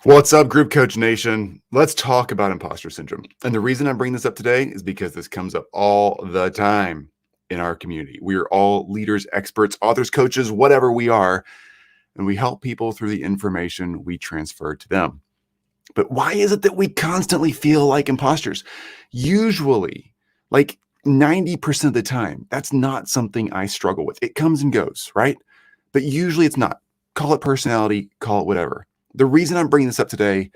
What's up, Group Coach Nation? Let's talk about imposter syndrome. And the reason I'm bringing this up today is because this comes up all the time in our community. We are all leaders, experts, authors, coaches, whatever we are, and we help people through the information we transfer to them. But why is it that we constantly feel like imposters? Usually, like 90% of the time, that's not something I struggle with. It comes and goes, right? But usually it's not. Call it personality, call it whatever. The reason I'm bringing this up today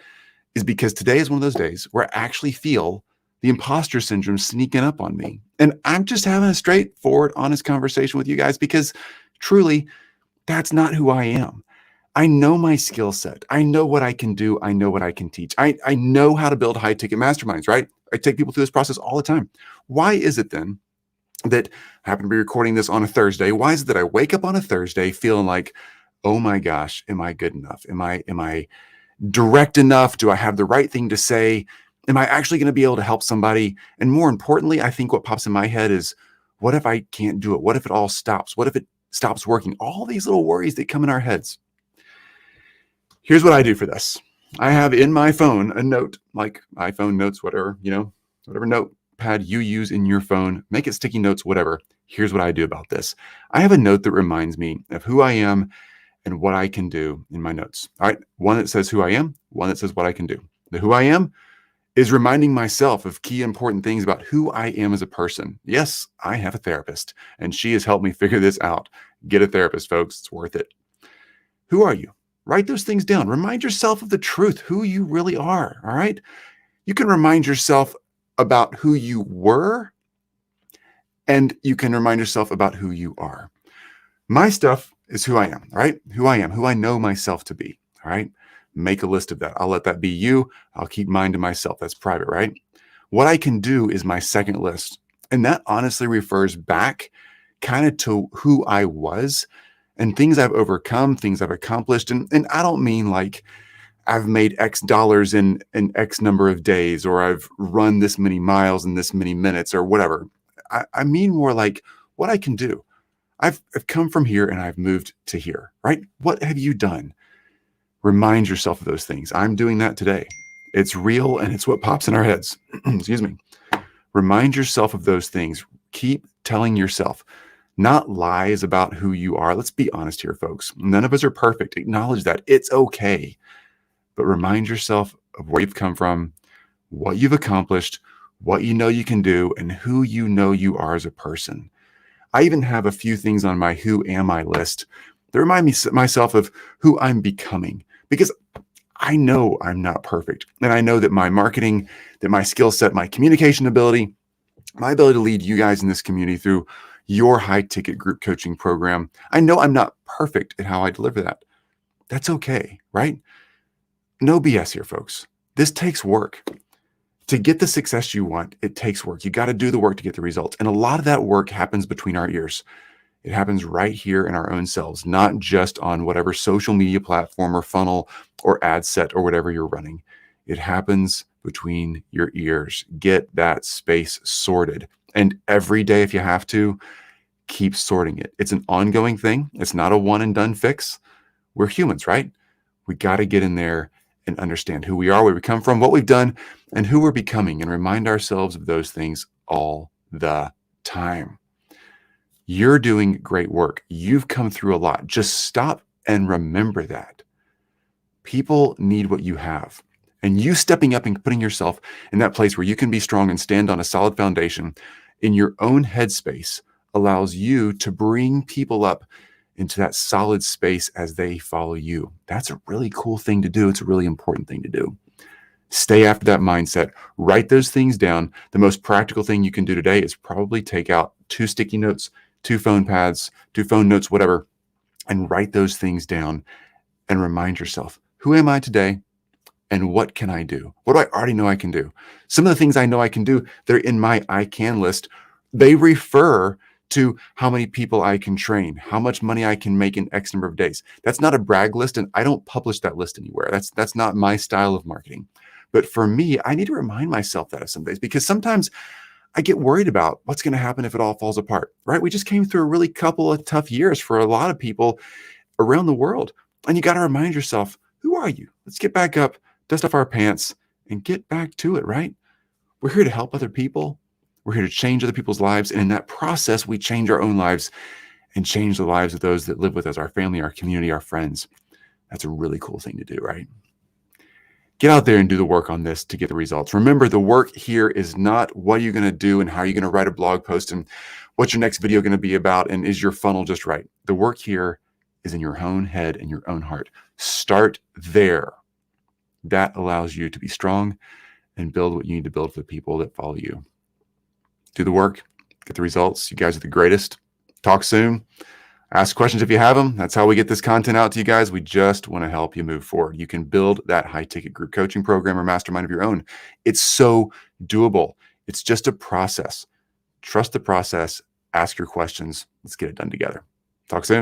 is because today is one of those days where I actually feel the imposter syndrome sneaking up on me. And I'm just having a straightforward, honest conversation with you guys because truly, that's not who I am. I know my skill set. I know what I can do. I know what I can teach. I know how to build high ticket masterminds, right? I take people through this process all the time. Why is it then that I happen to be recording this on a Thursday? Why is it that I wake up on a Thursday feeling like, oh my gosh, am I good enough? Am I direct enough? Do I have the right thing to say? Am I actually going to be able to help somebody? And more importantly, I think what pops in my head is, what if I can't do it? What if it all stops? What if it stops working? All these little worries that come in our heads. Here's what I do for this. I have in my phone a note, like iPhone notes, whatever, whatever notepad you use in your phone, make it sticky notes, whatever. Here's what I do about this. I have a note that reminds me of who I am and what I can do in my notes. All right. One that says who I am, one that says what I can do. The who I am is reminding myself of key important things about who I am as a person. Yes, I have a therapist, and she has helped me figure this out. Get a therapist, folks. It's worth it. Who are you? Write those things down. Remind yourself of the truth, who you really are. All right. You can remind yourself about who you were, and you can remind yourself about who you are. My stuff is who I am, right? Who I am, who I know myself to be, all right? Make a list of that. I'll let that be you. I'll keep mine to myself. That's private, right? What I can do is my second list. And that honestly refers back kind of to who I was and things I've overcome, things I've accomplished. And I don't mean like I've made X dollars in an X number of days, or I've run this many miles in this many minutes, or whatever. I mean more like what I can do. I've come from here and I've moved to here, right? What have you done? Remind yourself of those things. I'm doing that today. It's real and it's what pops in our heads. Excuse me. Remind yourself of those things. Keep telling yourself, not lies about who you are. Let's be honest here, folks. None of us are perfect. Acknowledge that. It's okay. But remind yourself of where you've come from, what you've accomplished, what you know you can do, and who you know you are as a person. I even have a few things on my who am I list that remind me myself of who I'm becoming, because I know I'm not perfect. And I know that my marketing, that my skill set, my communication ability, my ability to lead you guys in this community through your high ticket group coaching program, I know I'm not perfect at how I deliver that. That's okay, right? No BS here, folks. This takes work. To get the success you want, it takes work. You got to do the work to get the results. And a lot of that work happens between our ears. It happens right here in our own selves, not just on whatever social media platform or funnel or ad set or whatever you're running. It happens between your ears. Get that space sorted. And every day, if you have to, keep sorting it. It's an ongoing thing. It's not a one and done fix. We're humans, right? We got to get in there and understand who we are, where we come from, what we've done, and who we're becoming, and remind ourselves of those things all the time. You're doing great work. You've come through a lot. Just stop and remember that. People need what you have. And you stepping up and putting yourself in that place where you can be strong and stand on a solid foundation in your own headspace allows you to bring people up into that solid space as they follow you. That's a really cool thing to do. It's a really important thing to do. Stay after that mindset. Write those things down. The most practical thing you can do today is probably take out 2 sticky notes, 2 phone pads, 2 phone notes, whatever, and write those things down and remind yourself, who am I today? And what can I do? What do I already know I can do? Some of the things I know I can do, they're in my I can list. They refer to how many people I can train, how much money I can make in X number of days. That's not a brag list, and I don't publish that list anywhere. That's not my style of marketing. But for me, I need to remind myself that of some days, because sometimes I get worried about what's going to happen if it all falls apart, right? We just came through a really couple of tough years for a lot of people around the world. And you got to remind yourself, Who are you? Let's get back up, dust off our pants, and get back to it, right? We're here to help other people. We're here to change other people's lives. And in that process, we change our own lives and change the lives of those that live with us, our family, our community, our friends. That's a really cool thing to do, right? Get out there and do the work on this to get the results. Remember, the work here is not what you're going to do and how you're going to write a blog post and what's your next video going to be about and is your funnel just right. The work here is in your own head and your own heart. Start there. That allows you to be strong and build what you need to build for the people that follow you. Do the work, get the results. You guys are the greatest. Talk soon. Ask questions if you have them. That's how we get this content out to you guys. We just want to help you move forward. You can build that high-ticket group coaching program or mastermind of your own. It's so doable. It's just a process. Trust the process. Ask your questions. Let's get it done together. Talk soon.